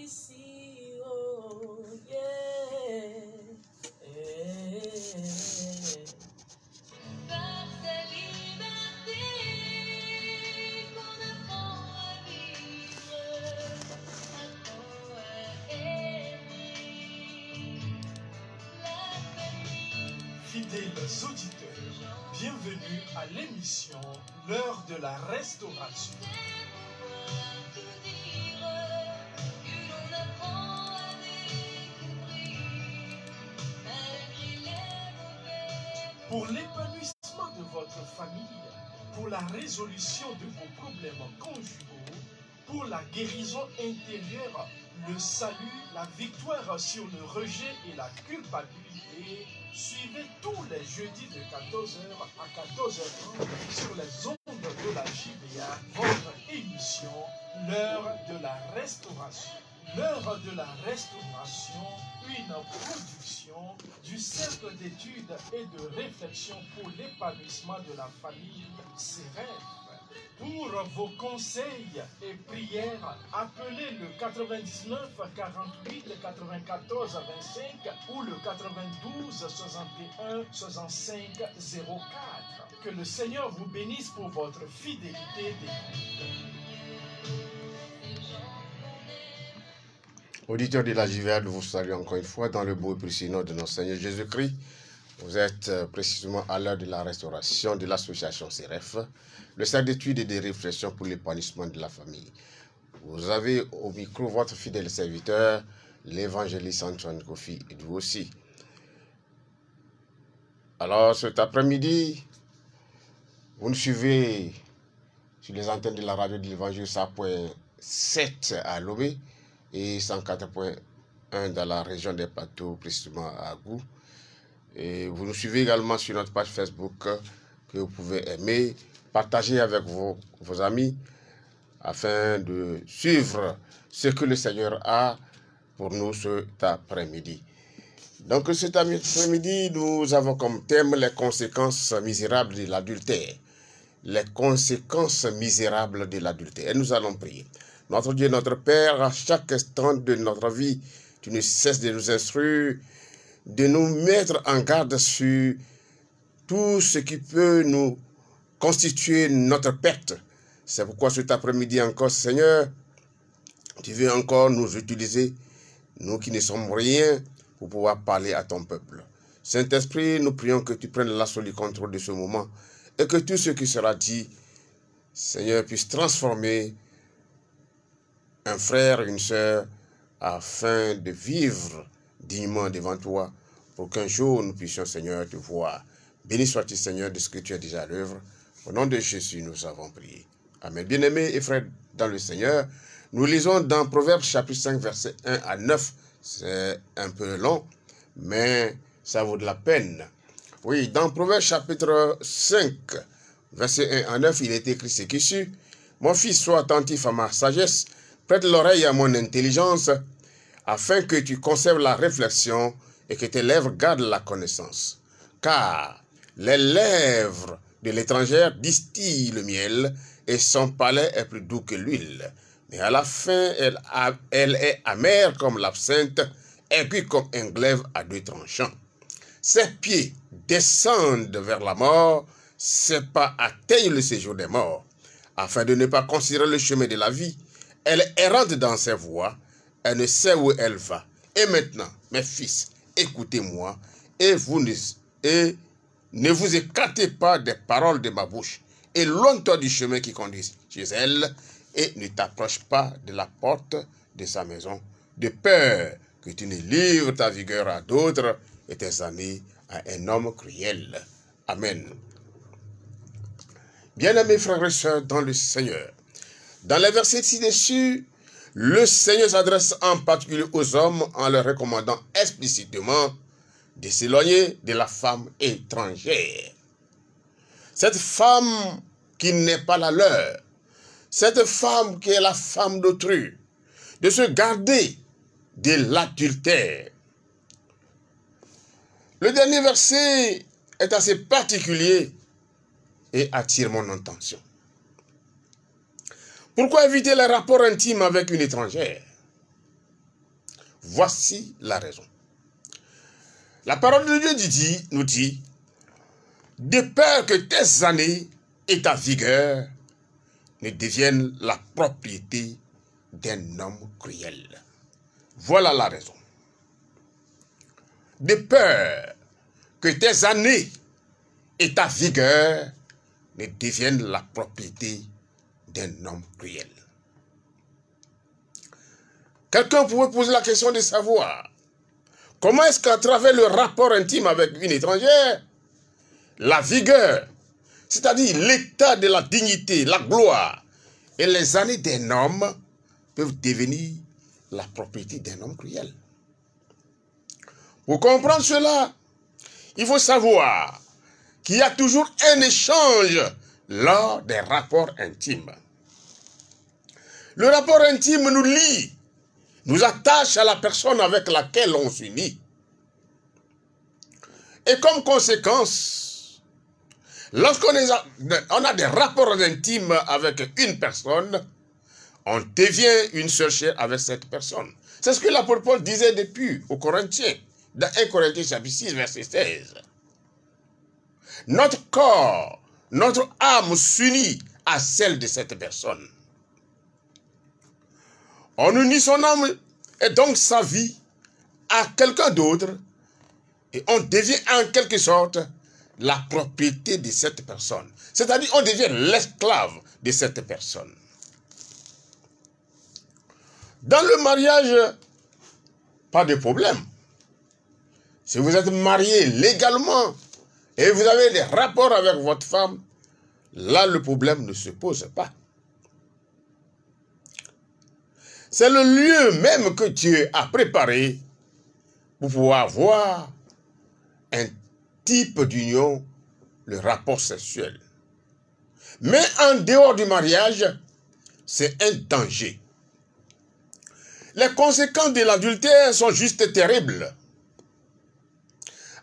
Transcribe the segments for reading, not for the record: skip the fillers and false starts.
ici, oh, yeah. Par sa liberté qu'on apprend à vivre, apprend à aimer la famille. Fidèles auditeurs, bienvenue à l'émission L'heure de la restauration. Pour l'épanouissement de votre famille, pour la résolution de vos problèmes conjugaux, pour la guérison intérieure, le salut, la victoire sur le rejet et la culpabilité, suivez tous les jeudis de 14h à 14h30 sur les ondes de la JBA, votre émission L'heure de la restauration. L'heure de la restauration, une production du Cercle d'études et de réflexion pour l'épanouissement de la famille CREF. Pour vos conseils et prières, appelez le 99 48 94 25 ou le 92 61 65 04. Que le Seigneur vous bénisse pour votre fidélité d'écoute. Auditeurs de la JVA, nous vous saluons encore une fois dans le beau et précieux nom de notre Seigneur Jésus-Christ. Vous êtes précisément à l'heure de la restauration de l'association CREF, le cercle d'études et de réflexion pour l'épanouissement de la famille. Vous avez au micro votre fidèle serviteur, l'évangéliste Antoine Kofi, et vous aussi. Alors cet après-midi, vous nous suivez sur les antennes de la radio de l'évangile 100.7 à Lomé et 104.1 dans la région des Plateaux, précisément à Agou. Et vous nous suivez également sur notre page Facebook que vous pouvez aimer, partager avec vos amis afin de suivre ce que le Seigneur a pour nous cet après-midi. Donc cet après-midi, nous avons comme thème les conséquences misérables de l'adultère. Les conséquences misérables de l'adultère. Et nous allons prier. Notre Dieu, notre Père, à chaque instant de notre vie, tu ne cesses de nous instruire, de nous mettre en garde sur tout ce qui peut nous constituer notre perte. C'est pourquoi cet après-midi encore, Seigneur, tu veux encore nous utiliser, nous qui ne sommes rien, pour pouvoir parler à ton peuple. Saint-Esprit, nous prions que tu prennes l'absolu contrôle de ce moment et que tout ce qui sera dit, Seigneur, puisse transformer un frère, une sœur, afin de vivre dignement devant toi, pour qu'un jour nous puissions, Seigneur, te voir. Béni sois-tu, Seigneur, de ce que tu as déjà à l'œuvre. Au nom de Jésus, nous avons prié. Amen. Bien-aimés et frères dans le Seigneur, nous lisons dans Proverbes chapitre 5, versets 1 à 9. C'est un peu long, mais ça vaut de la peine. Oui, dans Proverbes chapitre 5, verset 1 à 9, il est écrit ce qui suit. Mon fils, sois attentif à ma sagesse, prête l'oreille à mon intelligence, afin que tu conserves la réflexion et que tes lèvres gardent la connaissance. Car les lèvres de l'étrangère distillent le miel, et son palais est plus doux que l'huile. Mais à la fin, elle est amère comme l'absinthe, aiguë comme un glaive à deux tranchants. Ses pieds descendent vers la mort, ses pas atteignent le séjour des morts. Afin de ne pas considérer le chemin de la vie, elle est errante dans ses voies, elle ne sait où elle va. Et maintenant, mes fils, écoutez-moi, et ne vous écartez pas des paroles de ma bouche. Éloigne-toi du chemin qui conduit chez elle, et ne t'approche pas de la porte de sa maison, de peur que tu ne livres ta vigueur à d'autres et tes années à un homme cruel. Amen. Bien-aimés frères et sœurs dans le Seigneur, dans les versets ci-dessus, le Seigneur s'adresse en particulier aux hommes en leur recommandant explicitement de s'éloigner de la femme étrangère. Cette femme qui n'est pas la leur, cette femme qui est la femme d'autrui, de se garder de l'adultère. Le dernier verset est assez particulier et attire mon attention. Pourquoi éviter les rapports intimes avec une étrangère? Voici la raison. La parole de Dieu nous dit, de peur que tes années et ta vigueur ne deviennent la propriété d'un homme cruel. Voilà la raison. De peur que tes années et ta vigueur ne deviennent la propriété d'un homme cruel. Quelqu'un pourrait poser la question de savoir comment est-ce qu'à travers le rapport intime avec une étrangère, la vigueur, c'est-à-dire l'état de la dignité, la gloire et les années d'un homme peuvent devenir la propriété d'un homme cruel. Pour comprendre cela, il faut savoir qu'il y a toujours un échange lors des rapports intimes. Le rapport intime nous lie, nous attache à la personne avec laquelle on s'unit. Et comme conséquence, lorsqu'on a des rapports intimes avec une personne, on devient une seule chair avec cette personne. C'est ce que l'apôtre Paul disait depuis aux Corinthiens, dans 1 Corinthiens chapitre 6, verset 16. Notre corps, notre âme s'unit à celle de cette personne. On unit son âme et donc sa vie à quelqu'un d'autre et on devient en quelque sorte la propriété de cette personne. C'est-à-dire on devient l'esclave de cette personne. Dans le mariage, pas de problème. Si vous êtes marié légalement et vous avez des rapports avec votre femme, là le problème ne se pose pas. C'est le lieu même que Dieu a préparé pour pouvoir avoir un type d'union, le rapport sexuel. Mais en dehors du mariage, c'est un danger. Les conséquences de l'adultère sont juste terribles.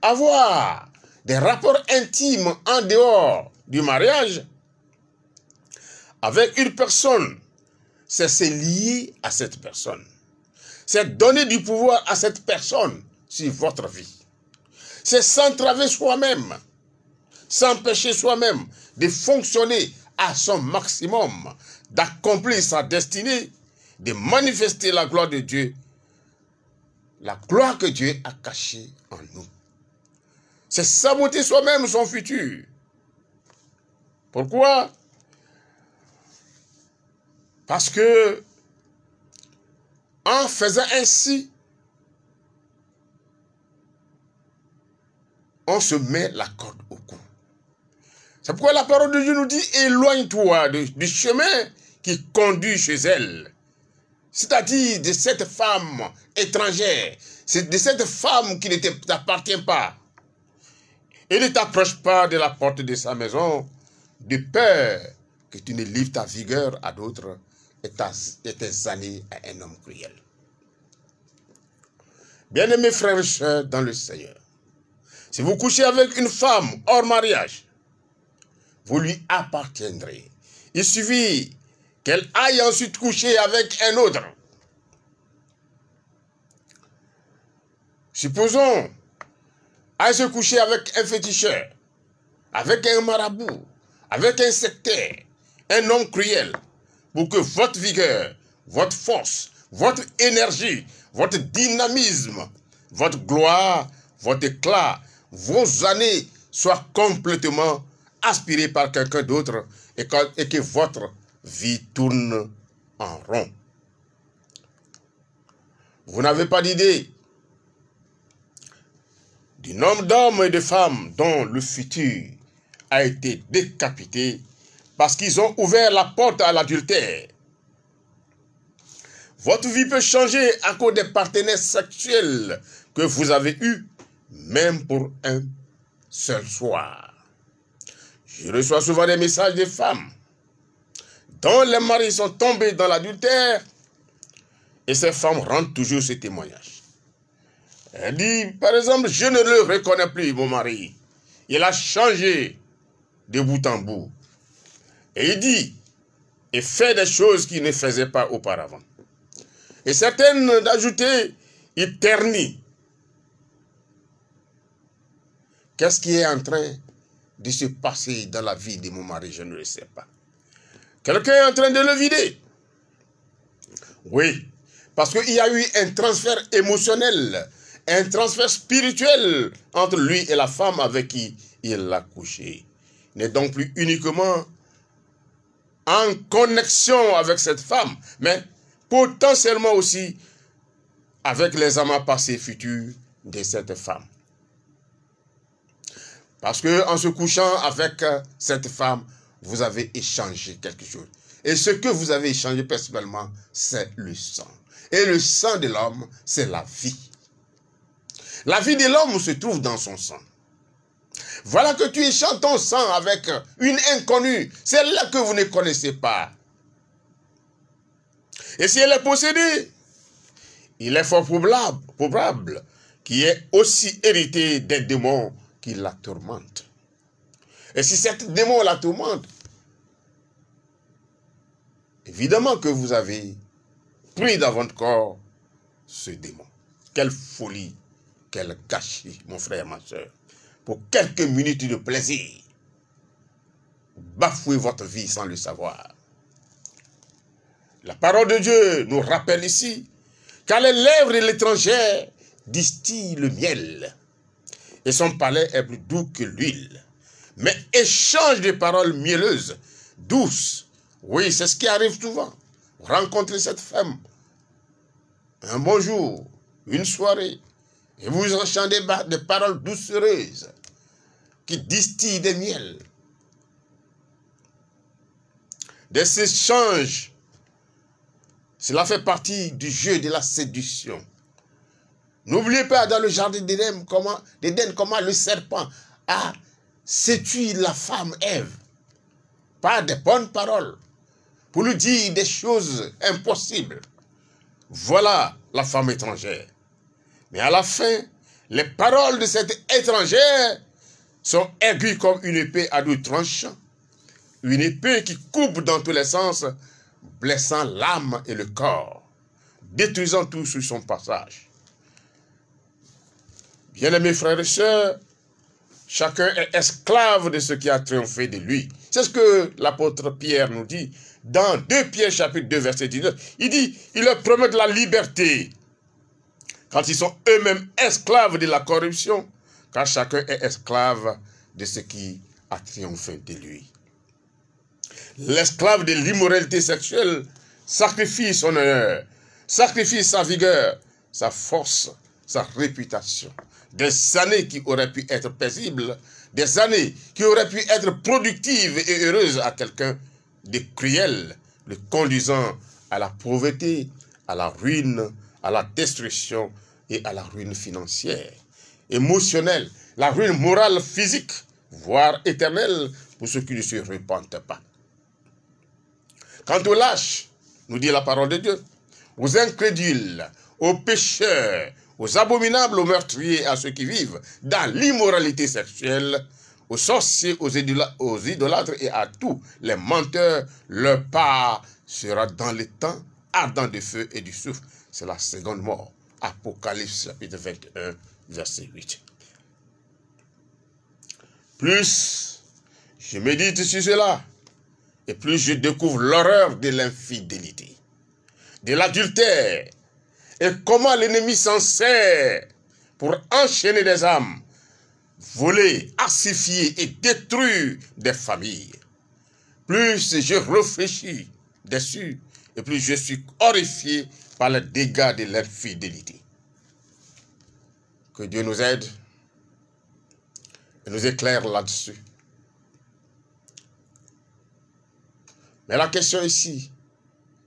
Avoir des rapports intimes en dehors du mariage avec une personne, c'est se lier à cette personne. C'est donner du pouvoir à cette personne sur votre vie. C'est s'entraver soi-même, s'empêcher soi-même de fonctionner à son maximum, d'accomplir sa destinée, de manifester la gloire de Dieu, la gloire que Dieu a cachée en nous. C'est saboter soi-même son futur. Pourquoi? Parce que en faisant ainsi, on se met la corde au cou. C'est pourquoi la parole de Dieu nous dit, éloigne-toi du chemin qui conduit chez elle. C'est-à-dire de cette femme étrangère, c'est de cette femme qui ne t'appartient pas. Et ne t'approche pas de la porte de sa maison, de peur que tu ne livres ta vigueur à d'autres et tes années à un homme cruel. Bien-aimés frères et sœurs dans le Seigneur, si vous couchez avec une femme hors mariage, vous lui appartiendrez. Il suffit qu'elle aille ensuite coucher avec un autre. Supposons, aille se coucher avec un féticheur, avec un marabout, avec un sectaire, un homme cruel, pour que votre vigueur, votre force, votre énergie, votre dynamisme, votre gloire, votre éclat, vos années soient complètement aspirées par quelqu'un d'autre et que votre vie tourne en rond. Vous n'avez pas d'idée du nombre d'hommes et de femmes dont le futur a été décapité parce qu'ils ont ouvert la porte à l'adultère. Votre vie peut changer à cause des partenaires sexuels que vous avez eus, même pour un seul soir. Je reçois souvent des messages de femmes dont les maris sont tombés dans l'adultère et ces femmes rendent toujours ce témoignage. Elle dit, par exemple, je ne le reconnais plus, mon mari. Il a changé de bout en bout. Et il dit, et fait des choses qu'il ne faisait pas auparavant. Et certaines d'ajouter, il ternit. Qu'est-ce qui est en train de se passer dans la vie de mon mari? Je ne le sais pas. Quelqu'un est en train de le vider. Oui, parce qu'il y a eu un transfert émotionnel, un transfert spirituel entre lui et la femme avec qui il l'a couché. Il n'est donc plus uniquement en connexion avec cette femme, mais potentiellement aussi avec les amants passés futurs de cette femme. Parce que en se couchant avec cette femme, vous avez échangé quelque chose. Et ce que vous avez échangé personnellement, c'est le sang. Et le sang de l'homme, c'est la vie. La vie de l'homme se trouve dans son sang. Voilà que tu échanges ton sang avec une inconnue, celle-là que vous ne connaissez pas. Et si elle est possédée, il est fort probable qu'il ait aussi hérité des démons qui la tourmentent. Et si cette démon la tourmente, évidemment que vous avez pris dans votre corps ce démon. Quelle folie, quel gâchis, mon frère, ma soeur. Pour quelques minutes de plaisir, bafouez votre vie sans le savoir. La parole de Dieu nous rappelle ici qu'à les lèvres de l'étranger distille le miel, et son palais est plus doux que l'huile. Mais échange de paroles mielleuses, douces. Oui, c'est ce qui arrive souvent. Vous rencontrez cette femme, un bonjour, une soirée, et vous échangez des paroles doucereuses qui distillent des miels. Des échanges, cela fait partie du jeu de la séduction. N'oubliez pas dans le jardin d'Éden comment le serpent a séduit la femme Ève par des bonnes paroles pour lui dire des choses impossibles. Voilà la femme étrangère. Mais à la fin, les paroles de cette étrangère sont aiguës comme une épée à deux tranchants. Une épée qui coupe dans tous les sens, blessant l'âme et le corps, détruisant tout sur son passage. Bien-aimés frères et sœurs, chacun est esclave de ce qui a triomphé de lui. C'est ce que l'apôtre Pierre nous dit dans 2 Pierre chapitre 2 verset 19. Il dit, il leur promet de la liberté quand ils sont eux-mêmes esclaves de la corruption, car chacun est esclave de ce qui a triomphé de lui. L'esclave de l'immoralité sexuelle sacrifie son honneur, sacrifie sa vigueur, sa force, sa réputation. Des années qui auraient pu être paisibles, des années qui auraient pu être productives et heureuses à quelqu'un de cruel, le conduisant à la pauvreté, à la ruine, à la destruction et à la ruine financière, émotionnelle, la ruine morale, physique, voire éternelle pour ceux qui ne se repentent pas. Quant aux lâches, nous dit la parole de Dieu, aux incrédules, aux pécheurs, aux abominables, aux meurtriers, à ceux qui vivent dans l'immoralité sexuelle, aux sorciers, aux idolâtres et à tous les menteurs, leur part sera dans les temps ardent de feu et du soufre. C'est la seconde mort. Apocalypse chapitre 21, verset 8. Plus je médite sur cela, et plus je découvre l'horreur de l'infidélité, de l'adultère, et comment l'ennemi s'en sert pour enchaîner des âmes, voler, asphyxier et détruire des familles. Plus je réfléchis dessus, et plus je suis horrifié par les dégâts de l'infidélité. Que Dieu nous aide et nous éclaire là-dessus. Mais la question ici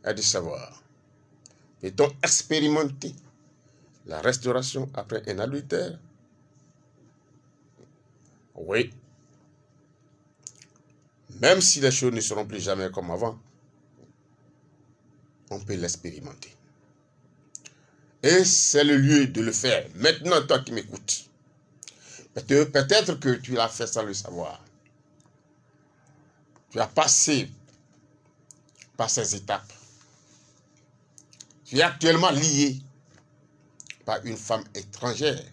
est de savoir, peut-on expérimenter la restauration après un adultère? Oui. Même si les choses ne seront plus jamais comme avant, on peut l'expérimenter. Et c'est le lieu de le faire. Maintenant, toi qui m'écoutes, peut-être que tu l'as fait sans le savoir. Tu as passé par ces étapes. Tu es actuellement lié par une femme étrangère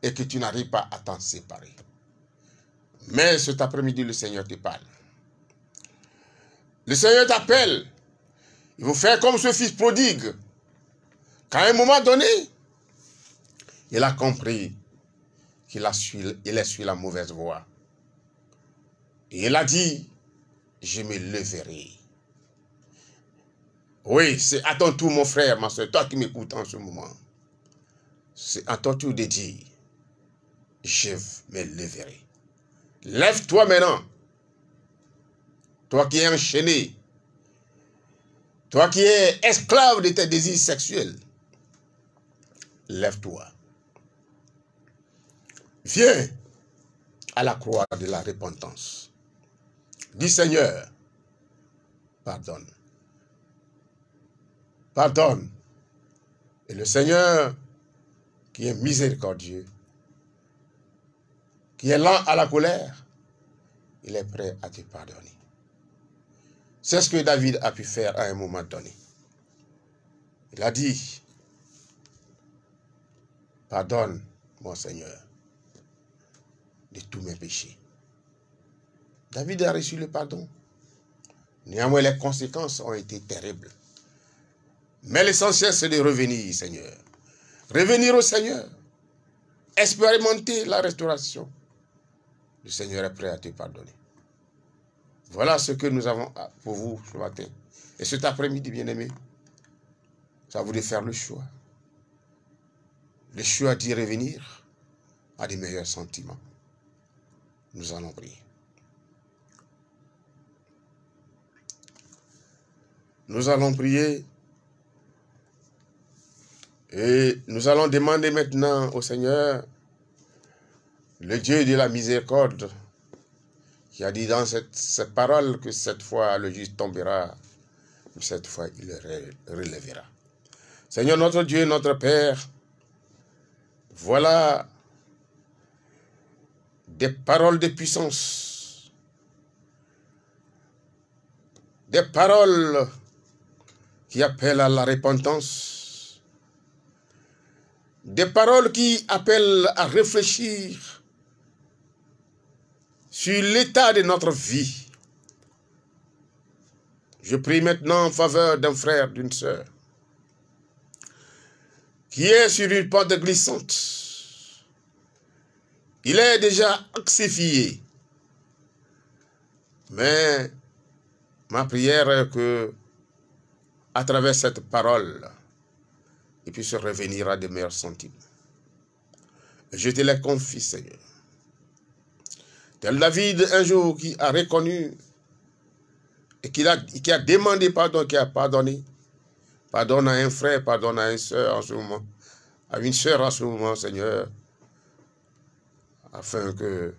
et que tu n'arrives pas à t'en séparer. Mais cet après-midi, le Seigneur te parle. Le Seigneur t'appelle. Il faut faire comme ce fils prodigue. Qu'à un moment donné, il a compris qu'il a suivi la mauvaise voie. Et il a dit, je me leverai. Oui, c'est à ton tour, mon frère, ma soeur, toi qui m'écoutes en ce moment. C'est à ton tour de dire, je me leverai. Lève-toi maintenant. Toi qui es enchaîné. Toi qui es esclave de tes désirs sexuels. Lève-toi. Viens à la croix de la repentance. Dis Seigneur, pardonne. Pardonne. Et le Seigneur, qui est miséricordieux, qui est lent à la colère, il est prêt à te pardonner. C'est ce que David a pu faire à un moment donné. Il a dit, pardonne, mon Seigneur, de tous mes péchés. David a reçu le pardon. Néanmoins, les conséquences ont été terribles. Mais l'essentiel, c'est de revenir, Seigneur. Revenir au Seigneur. Expérimenter la restauration. Le Seigneur est prêt à te pardonner. Voilà ce que nous avons pour vous ce matin. Et cet après-midi, bien-aimé, ça vous de faire le choix. Le choix d'y revenir à des meilleurs sentiments. Nous allons prier. Nous allons prier et nous allons demander maintenant au Seigneur, le Dieu de la miséricorde, qui a dit dans cette parole que cette fois le juste tombera, mais cette fois il le relèvera. Seigneur notre Dieu, notre Père, voilà des paroles de puissance, des paroles qui appellent à la repentance, des paroles qui appellent à réfléchir sur l'état de notre vie. Je prie maintenant en faveur d'un frère, d'une sœur, qui est sur une pente glissante. Il est déjà oxyfié. Mais ma prière est que, à travers cette parole, il puisse revenir à de meilleurs sentiments. Je te les confie, Seigneur. Tel David, un jour, qui a reconnu et qui a demandé pardon, qui a pardonné. Pardonne à un frère, pardonne à une sœur en ce moment, à une sœur en ce moment, Seigneur, afin que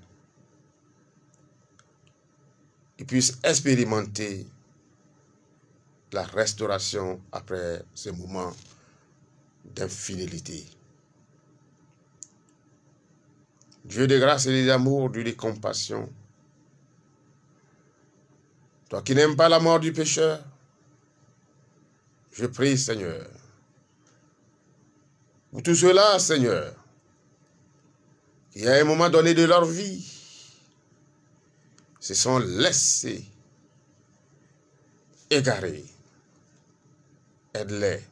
il puisse expérimenter la restauration après ce moment d'infidélité. Dieu de grâce et d'amour, Dieu de compassion, toi qui n'aimes pas la mort du pécheur, je prie, Seigneur, pour tout cela, Seigneur, qui à un moment donné de leur vie se sont laissés égarés. Aide-les.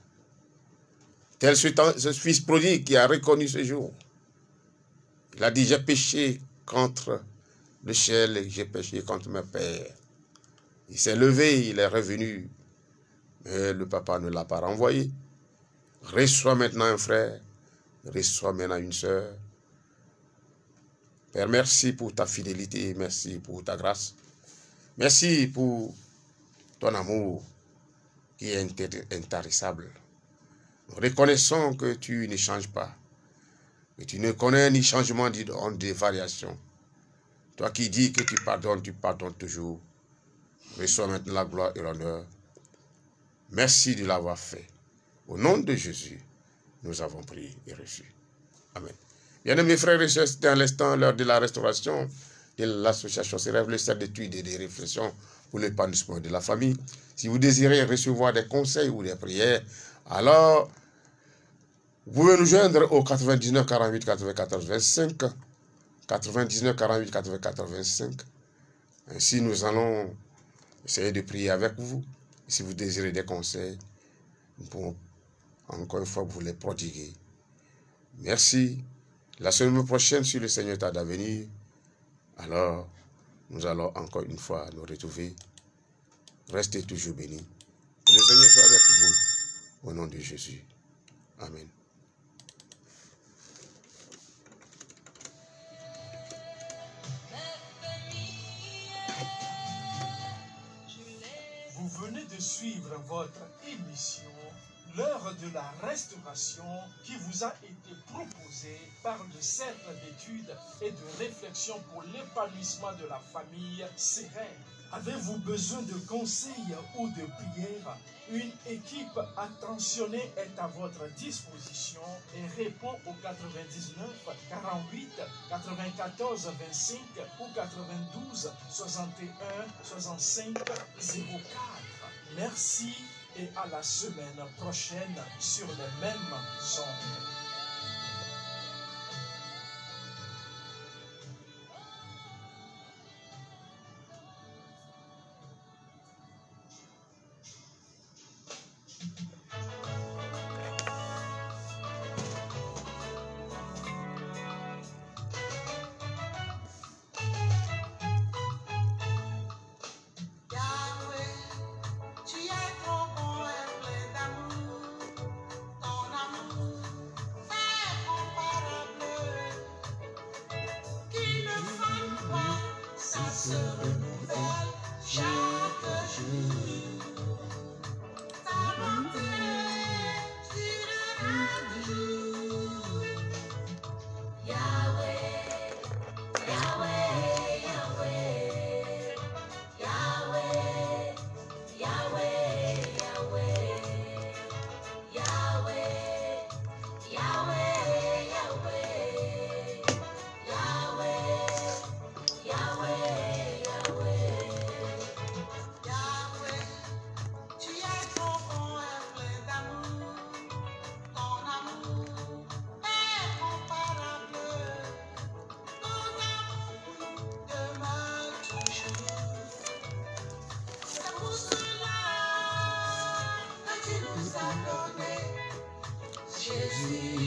Tel ce fils prodigue qui a reconnu ce jour. Il a dit, j'ai péché contre le ciel et j'ai péché contre mon père. Il s'est levé, il est revenu. Mais le papa ne l'a pas renvoyé. Reçois maintenant un frère, reçois maintenant une sœur. Père, merci pour ta fidélité, merci pour ta grâce. Merci pour ton amour qui est intarissable. Nous reconnaissons que tu ne changes pas, que tu ne connais ni changement ni variation. Toi qui dis que tu pardonnes toujours. Reçois maintenant la gloire et l'honneur. Merci de l'avoir fait. Au nom de Jésus, nous avons prié et reçu. Amen. Bien-aimés frères et sœurs, c'était à l'instant l'heure de la restauration de l'association CREV, le cercle d'études et de réflexion pour l'épanouissement de la famille. Si vous désirez recevoir des conseils ou des prières, alors Vous pouvez nous joindre au 99 48 94 25. 99 48 94 25. Ainsi, nous allons essayer de prier avec vous. Et si vous désirez des conseils, nous pouvons encore une fois vous les prodiguer. Merci. La semaine prochaine, si le Seigneur tarde à venir, alors nous allons encore une fois nous retrouver. Restez toujours bénis. Que le Seigneur soit avec vous. Au nom de Jésus. Amen. Vous venez de suivre votre émission, l'heure de la restauration, qui vous a été proposée par le Cercle d'études et de réflexion pour l'épanouissement de la famille sereine. Avez-vous besoin de conseils ou de prières? Une équipe attentionnée est à votre disposition et répond au 99 48 94 25 ou 92 61 65 04. Merci et à la semaine prochaine sur les mêmes ondes. Jésus.